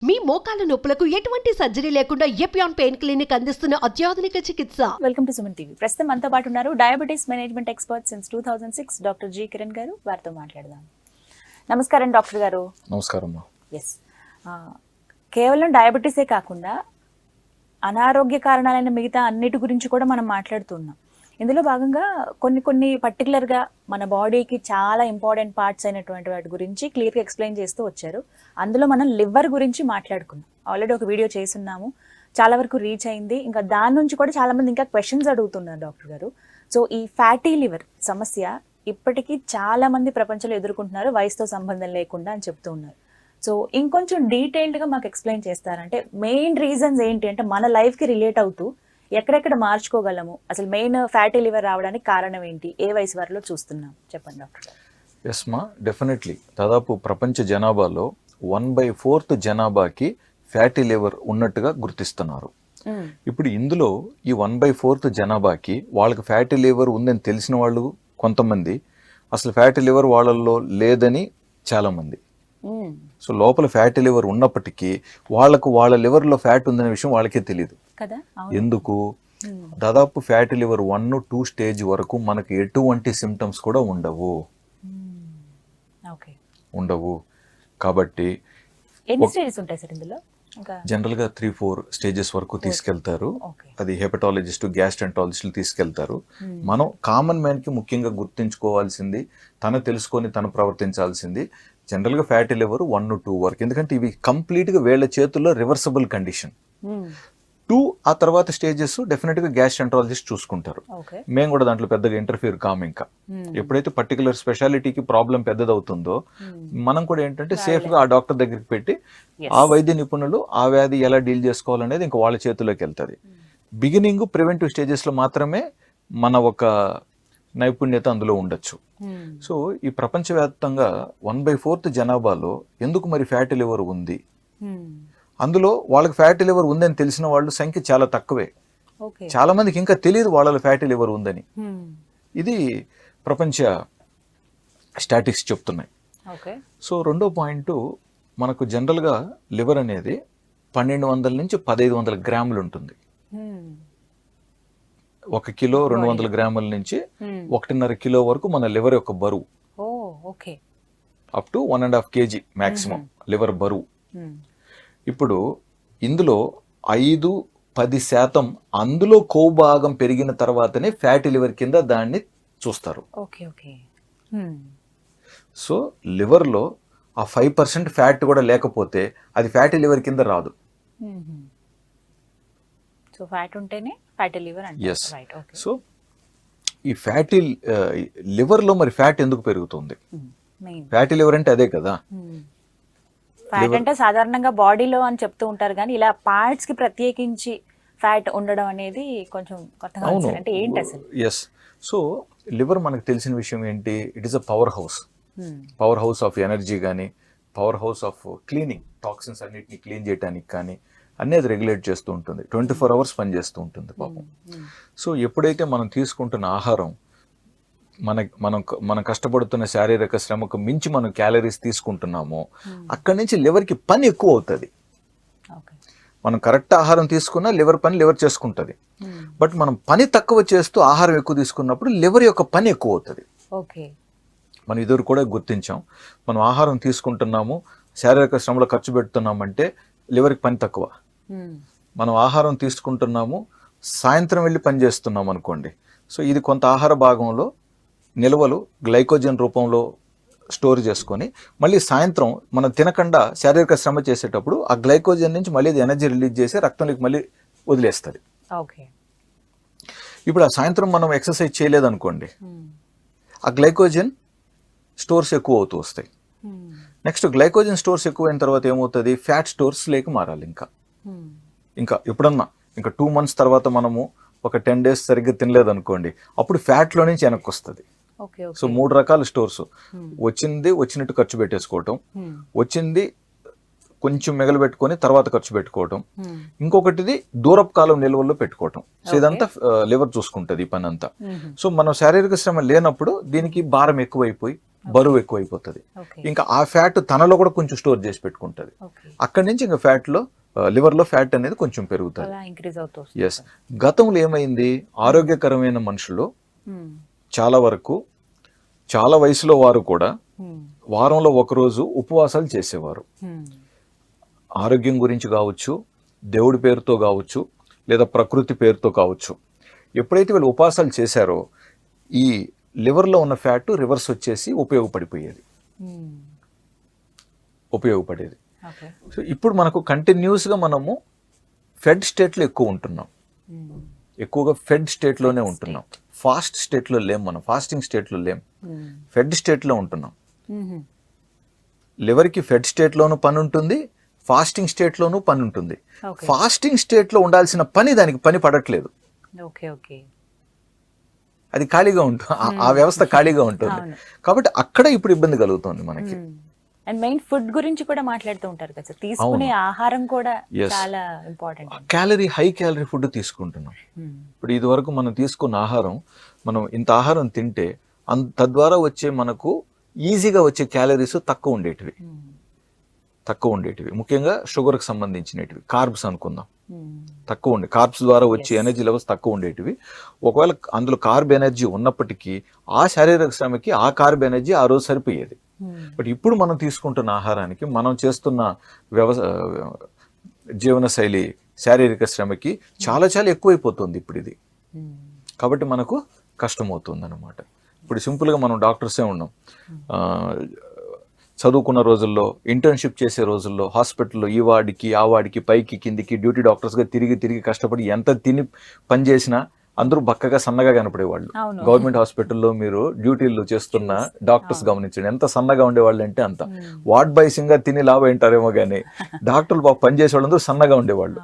మీ మోకాల నొప్పులకు ఎటువంటి సర్జరీ లేకుండా ఎపియాన్ పెయిన్ క్లినిక్ అందిస్తున్న అత్యాధునిక చికిత్స. Welcome to Suman TV. ప్రస్తుతం మనతో పాటు ఉన్నారు diabetes management expert since 2006 doctor G Kiran గారు. వారితో మాట్లాడదాం. నమస్కారం డాక్టర్ గారు. నమస్కారం. ఎస్, కేవలం డయాబెటీసే కాకుండా అనారోగ్య కారణాలైన మిగతా అన్నిటి గురించి కూడా మనం మాట్లాడుతున్నాం. ఇందులో భాగంగా కొన్ని పర్టికులర్గా మన బాడీకి చాలా ఇంపార్టెంట్ పార్ట్స్ అయినటువంటి వాటి గురించి క్లియర్గా ఎక్స్ప్లెయిన్ చేస్తూ వచ్చారు. అందులో మనం లివర్ గురించి మాట్లాడుకున్నాం. ఆల్రెడీ ఒక వీడియో చేస్తున్నాము, చాలా వరకు రీచ్ అయింది. ఇంకా దాని నుంచి కూడా చాలా మంది ఇంకా క్వశ్చన్స్ అడుగుతున్నారు డాక్టర్ గారు. సో ఈ ఫ్యాటీ లివర్ సమస్య ఇప్పటికీ చాలా మంది ప్రపంచంలో ఎదుర్కొంటున్నారు, వయసుతో సంబంధం లేకుండా అని చెప్తూ ఉన్నారు. సో ఇంకొంచెం డీటెయిల్డ్గా మాకు ఎక్స్ప్లెయిన్ చేస్తారంటే మెయిన్ రీజన్స్ ఏంటి అంటే మన లైఫ్కి రిలేట్ అవుతూ ఎక్కడెక్కడ మార్చుకోగలము, అసలు మెయిన్ ఫ్యాటీ లివర్ రావడానికి కారణం ఏంటి, ఏ వయసు వారిలో చూస్తున్నాం, చెప్పండి డాక్టర్. ఎస్ మా, డెఫినెట్లీ దాదాపు ప్రపంచ జనాభాలో 1/4 జనాభాకి ఫ్యాటీ లివర్ ఉన్నట్టుగా గుర్తిస్తున్నారు. ఇప్పుడు ఇందులో ఈ 1/4 జనాభాకి వాళ్ళకి ఫ్యాటీ లివర్ ఉందని తెలిసిన వాళ్ళు కొంతమంది, అసలు ఫ్యాటీ లివర్ వాళ్ళల్లో లేదని చాలామంది. సో లోపల ఫ్యాటీ లివర్ ఉన్నప్పటికీ వాళ్ళ లివర్లో ఫ్యాట్ ఉందనే విషయం వాళ్ళకే తెలియదు. ఎందుకు? దాదాపు ఫ్యాటీ లివర్ 1-2 స్టేజ్ వరకు మనకు ఎటువంటి సిమ్టమ్స్ కూడా ఉండవు. కాబట్టి జనరల్ గా 3-4 స్టేజెస్ వరకు తీసుకెళ్తారు. అది హెపటాలజిస్ట్, గ్యాస్ట్రెంటాలజిస్టులు తీసుకెళ్తారు. మనం కామన్ మ్యాన్ కి ముఖ్యంగా గుర్తించుకోవాల్సింది, తను తెలుసుకొని తను ప్రవర్తించాల్సింది జనరల్ గా ఫ్యాటీ లివర్ 1-2 వరకు. ఎందుకంటే ఇవి కంప్లీట్ గా వీళ్ళ చేతుల్లో రివర్సబుల్ కండిషన్. 2 ఆ తర్వాత స్టేజెస్ డెఫినెట్ గా గ్యాస్ట్రెంటాలజిస్ట్ చూసుకుంటారు. మేము కూడా దాంట్లో పెద్దగా ఇంటర్ఫియర్ కాము. ఇంకా ఎప్పుడైతే పర్టికులర్ స్పెషాలిటీకి ప్రాబ్లం పెద్దదవుతుందో మనం కూడా ఏంటంటే సేఫ్ గా ఆ డాక్టర్ దగ్గరికి పెట్టి ఆ వైద్య నిపుణులు ఆ వ్యాధి ఎలా డీల్ చేసుకోవాలనేది ఇంకా వాళ్ళ చేతుల్లోకి వెళ్తుంది. బిగినింగ్ ప్రివెంటివ్ స్టేజెస్ లో మాత్రమే మన ఒక నైపుణ్యత అందులో ఉండొచ్చు. సో ఈ ప్రపంచవ్యాప్తంగా 1/4 జనాభాలో ఎందుకు మరి ఫ్యాటీ లివర్ ఉంది? అందులో వాళ్ళకి ఫ్యాటీ లివర్ ఉందని తెలిసిన వాళ్ళు సంఖ్య చాలా తక్కువే. చాలా మందికి ఇంకా తెలియదు వాళ్ళలో ఫ్యాటీ లివర్ ఉందని. ఇది ప్రపంచ స్టాటిస్టిక్స్ చెప్తున్నాయి. సో రెండో పాయింట్, మనకు జనరల్గా లివర్ అనేది 1200 నుంచి 1500 గ్రాములు ఉంటుంది. 1 కిలో 200 గ్రాముల నుంచి 1.5 కిలో వరకు మన లివర్ యొక్క బరువు. Up to 1.5 kg maximum liver బరువు. ఇప్పుడు ఇందులో 5-10% అందులో కొవ్వు భాగం పెరిగిన తర్వాతనే ఫ్యాటీ లివర్ కింద దాన్ని చూస్తారు. సో లివర్లో ఆ 5% ఫ్యాట్ కూడా లేకపోతే అది ఫ్యాటీ లివర్ కింద రాదు. సో ఫ్యాట్ ఉంటేనే ఫ్యాటీ లివర్ అంటారు. సో ఈ ఫ్యాటీ లివర్లో మరి ఫ్యాట్ ఎందుకు పెరుగుతుంది? ఫ్యాటీ లివర్ అంటే అదే కదా. ఫ్యాట్ అంటే సాధారణంగా బాడీలో అని చెప్తూ ఉంటారు, కానీ ఇలా పార్ట్స్ కి ప్రత్యేకించి ఫ్యాట్ ఉండడం అనేది కొంచెం కొత్తగా అంటే ఏంటి అసలు? ఎస్, సో లివర్ మనకు తెలిసిన విషయం ఏంటి? It is a powerhouse of energy కానీ, powerhouse of cleaning, toxins అన్నిటిని క్లీన్ చేయడానికి కానీ అనేది రెగ్యులేట్ చేస్తూ ఉంటుంది. 24 hours పనిచేస్తూ ఉంటుంది పాపం. సో ఎప్పుడైతే మనం తీసుకుంటున్న ఆహారం మనం కష్టపడుతున్న శారీరక శ్రమకు మించి మనం క్యాలరీస్ తీసుకుంటున్నామో అక్కడి నుంచి లివర్కి పని ఎక్కువ అవుతుంది. మనం కరెక్ట్ ఆహారం తీసుకున్నా లివర్ చేసుకుంటుంది. బట్ మనం పని తక్కువ చేస్తూ ఆహారం ఎక్కువ తీసుకున్నప్పుడు లివర్ యొక్క పని ఎక్కువ అవుతుంది. మనం ఇదివరకు కూడా గుర్తించాం, మనం ఆహారం తీసుకుంటున్నాము, శారీరక శ్రమలో ఖర్చు పెడుతున్నామంటే లివర్కి పని తక్కువ. మనం ఆహారం తీసుకుంటున్నాము, సాయంత్రం వెళ్ళి పని చేస్తున్నాం అనుకోండి, సో ఇది కొంత ఆహార భాగంలో నిల్వలు గ్లైకోజన్ రూపంలో స్టోర్ చేసుకొని మళ్ళీ సాయంత్రం మనం తినకుండా శారీరక శ్రమ చేసేటప్పుడు ఆ గ్లైకోజన్ నుంచి మళ్ళీ ఎనర్జీ రిలీజ్ చేసి రక్తంలోకి మళ్ళీ వదిలేస్తుంది. ఇప్పుడు ఆ సాయంత్రం మనం ఎక్సర్సైజ్ చేయలేదనుకోండి, ఆ గ్లైకోజన్ స్టోర్స్ ఎక్కువ అవుతూ వస్తాయి. నెక్స్ట్ గ్లైకోజన్ స్టోర్స్ ఎక్కువైన తర్వాత ఏమవుతుంది? ఫ్యాట్ స్టోర్స్ లేక మారాలి. ఇంకా ఎప్పుడన్నా 2 months తర్వాత మనము ఒక 10 days సరిగ్గా తినలేదనుకోండి, అప్పుడు ఫ్యాట్లో నుంచి వెనక్కి వస్తుంది. సో 3 రకాల స్టోర్స్, వచ్చినట్టు ఖర్చు పెట్టేసుకోవటం, వచ్చింది కొంచెం మిగలబెట్టుకొని తర్వాత ఖర్చు పెట్టుకోవటం, ఇంకొకటిది దూరపు కాలం నిల్వల్లో పెట్టుకోవటం. సో ఇదంతా లివర్ చూసుకుంటుంది ఈ పని అంతా. సో మనం శారీరక శ్రమ లేనప్పుడు దీనికి భారం ఎక్కువైపోయి బరువు ఎక్కువైపోతుంది. ఓకే ఇంకా ఆ ఫ్యాట్ తనలో కూడా కొంచెం స్టోర్ చేసి పెట్టుకుంటుంది. ఓకే అక్కడి నుంచి ఇంకా ఫ్యాట్లో లివర్లో ఫ్యాట్ అనేది కొంచెం పెరుగుతుంది. అలా ఇంక్రీజ్ అవుతూ ఎస్, గతంలో ఏమైంది, ఆరోగ్యకరమైన మనుషులు చాలా వరకు చాలా వయసులో వారు కూడా వారంలో ఒకరోజు ఉపవాసాలు చేసేవారు. ఆరోగ్యం గురించి కావచ్చు, దేవుడి పేరుతో కావచ్చు, లేదా ప్రకృతి పేరుతో కావచ్చు. ఎప్పుడైతే వీళ్ళు ఉపవాసాలు చేశారో ఈ లివర్లో ఉన్న ఫ్యాట్ రివర్స్ వచ్చేసి ఉపయోగపడేది. సో ఇప్పుడు మనకు కంటిన్యూస్గా మనము ఫెడ్ స్టేట్లో ఎక్కువ ఉంటున్నాం, ఎక్కువగా ఫెడ్ స్టేట్లోనే ఉంటున్నాం. ఫాస్ట్ స్టేట్లో లేం, మనం ఫాస్టింగ్ స్టేట్లో లేం, ఫెడ్ స్టేట్లో ఉంటున్నాం. లివర్కి ఫెడ్ స్టేట్లోనూ పని ఉంటుంది, ఫాస్టింగ్ స్టేట్లోనూ పని ఉంటుంది. ఫాస్టింగ్ స్టేట్లో ఉండాల్సిన పని దానికి పని పడట్లేదు. ఓకే ఓకే అది ఖాళీగా ఉంటుంది, ఆ వ్యవస్థ ఖాళీగా ఉంటుంది. కాబట్టి అక్కడ ఇప్పుడు ఇబ్బంది కలుగుతుంది మనకి. అండ్ మెయిన్ ఫుడ్ గురించి కూడా మాట్లాడుతూ ఉంటారు కదా సార్, తీసుకునే ఆహారం కూడా చాలా ఇంపార్టెంట్. హై క్యాలరీ ఫుడ్ తీసుకుంటున్నాం. ఇప్పుడు ఇది వరకు మనం తీసుకున్న ఆహారం, మనం ఇంత ఆహారం తింటే తద్వారా వచ్చే మనకు ఈజీగా వచ్చే క్యాలరీస్ తక్కువ ఉండేటివి, ముఖ్యంగా షుగర్కి సంబంధించినవి, కార్బ్స్ అనుకుందాం, తక్కువ ఉండే కార్బ్స్ ద్వారా వచ్చే ఎనర్జీ లెవెల్స్ తక్కువ ఉండేటివి. ఒకవేళ అందులో కార్బ్ ఎనర్జీ ఉన్నప్పటికీ ఆ శారీరక శ్రమకి ఆ కార్బ్ ఎనర్జీ ఆ రోజు సరిపోయేది. బట్ ఇప్పుడు మనం తీసుకుంటున్న ఆహారానికి, మనం చేస్తున్న జీవనశైలి శారీరక శ్రమకి చాలా చాలా ఎక్కువైపోతుంది ఇప్పుడు ఇది. కాబట్టి మనకు కష్టమవుతుంది అనమాట. ఇప్పుడు సింపుల్గా మనం డాక్టర్సే ఉన్నాం, చదువుకున్న రోజుల్లో, ఇంటర్న్షిప్ చేసే రోజుల్లో హాస్పిటల్లో ఈ వాడికి ఆ వాడికి పైకి కిందికి డ్యూటీ డాక్టర్స్గా తిరిగి కష్టపడి ఎంత తిని పని చేసినా అందరూ బక్కగా సన్నగా కనపడేవాళ్ళు. గవర్నమెంట్ హాస్పిటల్లో మీరు డ్యూటీలు చేస్తున్న డాక్టర్స్ గమనించండి, ఎంత సన్నగా ఉండేవాళ్ళు అంటే అంత. వార్డ్ బాయ్సింగ్గా తిని లాభ ఏంటారేమో కానీ డాక్టర్లు బాగా పనిచేసే వాళ్ళందరూ సన్నగా ఉండేవాళ్ళు.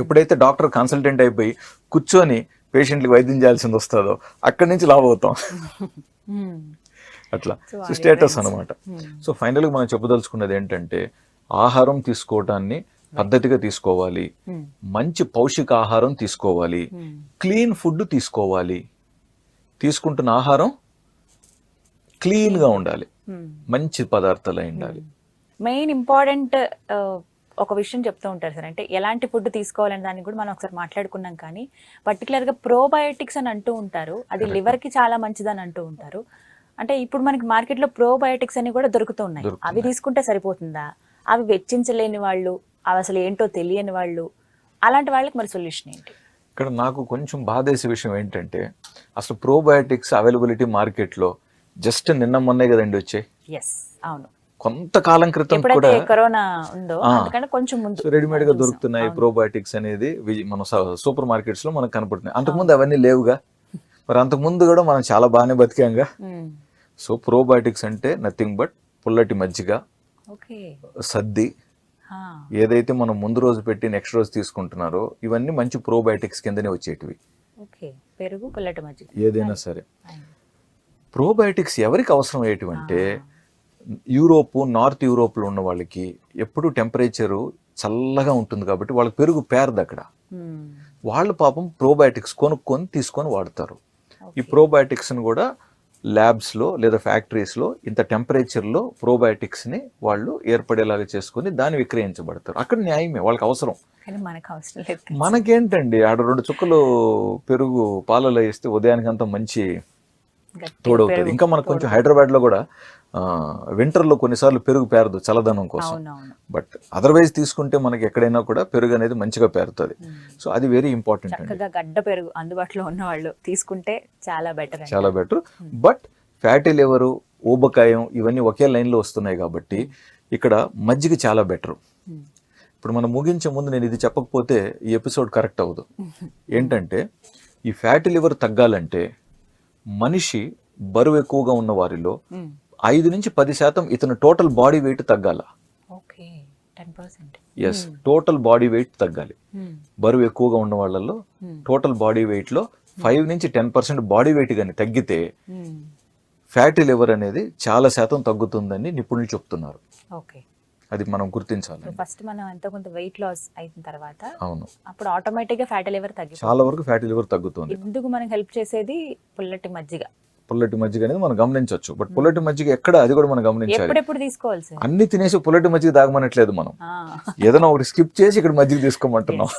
ఎప్పుడైతే డాక్టర్ కన్సల్టెంట్ అయిపోయి కూర్చొని పేషెంట్కి వైద్యం చేయాల్సింది వస్తుందో అక్కడి నుంచి లాభ అవుతాం. అట్లా స్టేటస్ అనమాట. సో ఫైనల్గా మనం చెప్పదలుచుకున్నది ఏంటంటే, ఆహారం తీసుకోవటాన్ని పద్ధతిగా తీసుకోవాలి, మంచి పౌష్టిక ఆహారం తీసుకోవాలి, క్లీన్ ఫుడ్ తీసుకోవాలి, తీసుకుంటున్న ఆహారం క్లీన్గా ఉండాలి, మంచి పదార్థాలు ఉండాలి. మెయిన్ ఇంపార్టెంట్ ఒక విషయం చెప్తూ ఉంటారు సార్, అంటే ఎలాంటి ఫుడ్ తీసుకోవాలని దాన్ని కూడా మనం ఒకసారి మాట్లాడుకున్నాం. కానీ పర్టికులర్గా ప్రోబయోటిక్స్ అని అంటూ ఉంటారు, అది లివర్కి చాలా మంచిదని అంటూ ఉంటారు. అంటే ఇప్పుడు మనకి మార్కెట్లో ప్రోబయోటిక్స్ అని కూడా దొరుకుతూ ఉన్నాయి. అవి తీసుకుంటే సరిపోతుందా? అవి వెచ్చించలేని వాళ్ళు, అవి అసలు ఏంటో తెలియని వాళ్ళు, అలాంటి వాళ్ళకి మరి సొల్యూషన్ ఏంటి? ఇక్కడ నాకు కొంచెం బాధేసే విషయం ఏంటంటే, అసలు ప్రోబయోటిక్స్ అవైలబిలిటీ మార్కెట్లో జస్ట్ నిన్న మొన్నే కదండి వచ్చాయి. అవును, కొంతకాలం క్రితం కూడా కరోనా ఉందో అందుకని కొంచెం ముందు రెడీమేడ్ గా దొరుకుతున్నాయి ప్రోబయోటిక్స్ అనేది. మన సూపర్ మార్కెట్స్ లో మనకు కనపడుతున్నాయి. అంతకుముందు అవన్నీ లేవుగా, మరి అంతకుముందు కూడా మనం చాలా బాగానే బతికాంగా. సో ప్రోబయోటిక్స్ అంటే నథింగ్ బట్ పుల్లటి మజ్జిగ, సద్ది, ఏదైతే మనం ముందు రోజు పెట్టి నెక్స్ట్ రోజు తీసుకుంటున్నారో ఇవన్నీ మంచి ప్రోబయోటిక్స్ కిందనే వచ్చేటివి. పెరుగు, పుల్లటి మజ్జిగ, ఏదైనా సరే. ప్రోబయోటిక్స్ ఎవరికి అవసరం అయ్యేటివంటే, నార్త్ యూరోప్లో ఉన్న వాళ్ళకి ఎప్పుడు టెంపరేచరు చల్లగా ఉంటుంది కాబట్టి వాళ్ళకి పెరుగు పేరదు అక్కడ. వాళ్ళు పాపం ప్రోబయోటిక్స్ కొనుక్కొని తీసుకొని వాడతారు. ఈ ప్రోబయోటిక్స్ని కూడా ల్యాబ్స్లో లేదా ఫ్యాక్టరీస్లో ఇంత టెంపరేచర్లో ప్రోబయోటిక్స్ని వాళ్ళు ఏర్పడేలాగా చేసుకొని దాన్ని విక్రయించబడతారు. అక్కడ న్యాయమే, వాళ్ళకి అవసరం. మనకేంటండి, ఆడ 2 చుక్కలు పెరుగు పాలలో వేస్తే ఉదయానికి అంత మంచి తోడవుతుంది. ఇంకా మనకు కొంచెం హైదరాబాద్లో కూడా వింటర్లో కొన్నిసార్లు పెరుగు పేరదు చల్లదనం కోసం. బట్ అదర్వైజ్ తీసుకుంటే మనకి ఎక్కడైనా కూడా పెరుగు అనేది మంచిగా పేరుతుంది. సో అది వెరీ ఇంపార్టెంట్ అండి. గడ్డ పెరుగు అందుబాటులో ఉన్న వాళ్ళు తీసుకుంటే చాలా బెటర్. బట్ ఫ్యాటీ లివర్, ఊబకాయం ఇవన్నీ ఒకే లైన్లో వస్తున్నాయి కాబట్టి ఇక్కడ మజ్జిగ చాలా బెటర్. ఇప్పుడు మనం ముగించే ముందు నేను ఇది చెప్పకపోతే ఈ ఎపిసోడ్ కరెక్ట్ అవ్వదు. ఏంటంటే, ఈ ఫ్యాటీ లివర్ తగ్గాలంటే మనిషి బరువు ఎక్కువగా ఉన్న వారిలో 5 నుంచి 10% ఇతను టోటల్ బాడీ వెయిట్ తగ్గాల. టోటల్ బాడీ వెయిట్ తగ్గాలి. బరువు ఎక్కువగా ఉన్న వాళ్ళలో టోటల్ బాడీ వెయిట్ లో 5 నుంచి 10% బాడీ వెయిట్ కానీ తగ్గితే ఫ్యాటీ లివర్ అనేది చాలా శాతం తగ్గుతుందని నిపుణులు చెప్తున్నారు. అది మనం గుర్తించాలి. ఫస్ట్ మనం ఎంతో కొంత వెయిట్ లాస్ అయిన తర్వాత అవును, అప్పుడు ఆటోమేటిక్ గా ఫ్యాటీ లివర్ తగ్గుతుంది. చాలా వరకు ఫ్యాటీ లివర్ తగ్గుతుంది. ఎందుకు మనకి హెల్ప్ చేసేది పుల్లటి మజ్జిగ. పుల్లటి మజ్జిగ అనేది మనం గమనించవచ్చు. బట్ పుల్లటి మజ్జిగ ఎక్కడ, అది కూడా మనం గమనించాలి. ఎప్పుడెప్పుడు తీసుకోవాలి సార్? అన్ని తినేసి పుల్లటి మజ్జిగ తాగమనట్లేదు మనం. ఏదైనా ఒకటి స్కిప్ చేసి ఇక్కడ మజ్జిగ తీసుకోమంటున్నాం.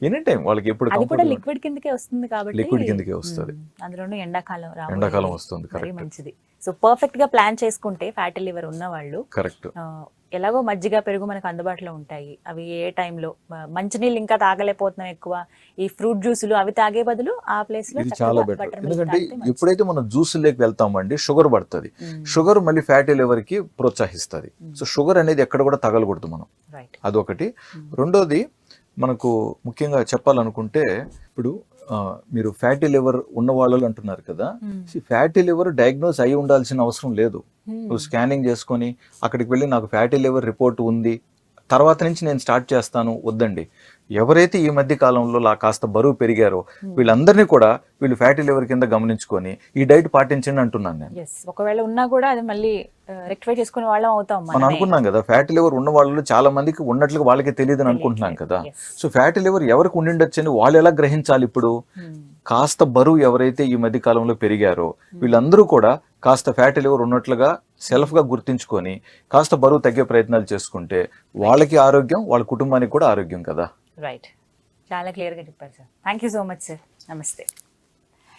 ఎనీ టైం వాళ్ళకి ఎప్పుడు అది కూడా లిక్విడ్ కిందకే వస్తుంది కాబట్టి, లిక్విడ్ కిందకే వస్తుంది. అందులోనూ ఎండాకాలం వస్తుంది. వెరీ మంచిది. సో పర్ఫెక్ట్ గా ప్లాన్ చేసుకుంటే ఫ్యాటీ లివర్ ఉన్న వాళ్ళు కరెక్ట్, ఎలాగో మజ్జిగ పెరుగు మనకు అందుబాటులో ఉంటాయి. అవి ఏ టైంలో మంచినీళ్ళు ఇంకా తాగలేకపోతున్నాం ఎక్కువ, ఈ ఫ్రూట్ జ్యూసులు అవి తాగే బదులు ఆ ప్లేస్ లో ఇది చాలా బెటర్. ఎందుకంటే ఎప్పుడైతే మనం జ్యూసుల్లోకి వెళ్తామండి షుగర్ పడుతుంది. షుగర్ మళ్ళీ ఫ్యాటీ లివర్ కి ప్రోత్సహిస్తుంది. సో షుగర్ అనేది ఎక్కడ కూడా తగలకూడదు మనం, అదొకటి. రెండోది మనకు ముఖ్యంగా చెప్పాలనుకుంటే, ఇప్పుడు మీరు ఫ్యాటీ లివర్ ఉన్న వాళ్ళు అంటున్నారు కదా, ఫ్యాటీ లివర్ డయాగ్నోస్ అయి ఉండాల్సిన అవసరం లేదు. నువ్వు స్కానింగ్ చేసుకొని అక్కడికి వెళ్ళి నాకు ఫ్యాటీ లివర్ రిపోర్ట్ ఉంది తర్వాత నుంచి నేను స్టార్ట్ చేస్తాను వద్దండి. ఎవరైతే ఈ మధ్య కాలంలో కాస్త బరువు పెరిగారో వీళ్ళందరినీ కూడా వీళ్ళు ఫ్యాటీ లివర్ కింద గమనించుకొని ఈ డైట్ పాటించండి అంటున్నాను నేను. ఒకవేళ ఉన్నా కూడా అది మళ్ళీ రెక్టిఫై చేసుకునే వాళ్ళం అవుతాం. మనం అనుకున్నాం కదా ఫ్యాటీ లివర్ ఉన్న వాళ్ళు చాలా మందికి ఉన్నట్లుగా వాళ్ళకి తెలియదు అని అనుకుంటున్నాం కదా. సో ఫ్యాటీ లివర్ ఎవరికి ఉండిండొచ్చని వాళ్ళు ఎలా గ్రహించాలి? ఇప్పుడు కాస్త బరువు ఎవరైతే ఈ మధ్య కాలంలో పెరిగారో వీళ్ళందరూ కూడా కాస్త ఫ్యాటీ లివర్ ఉన్నట్లుగా సెల్ఫ్ గా గుర్తించుకొని కాస్త బరువు తగ్గే ప్రయత్నాలు చేసుకుంటే వాళ్ళకి ఆరోగ్యం, వాళ్ళ కుటుంబానికి కూడా ఆరోగ్యం కదా. రైట్, చాలా క్లియర్ గా చెప్పారు sir. Thank you so much sir. నమస్తే.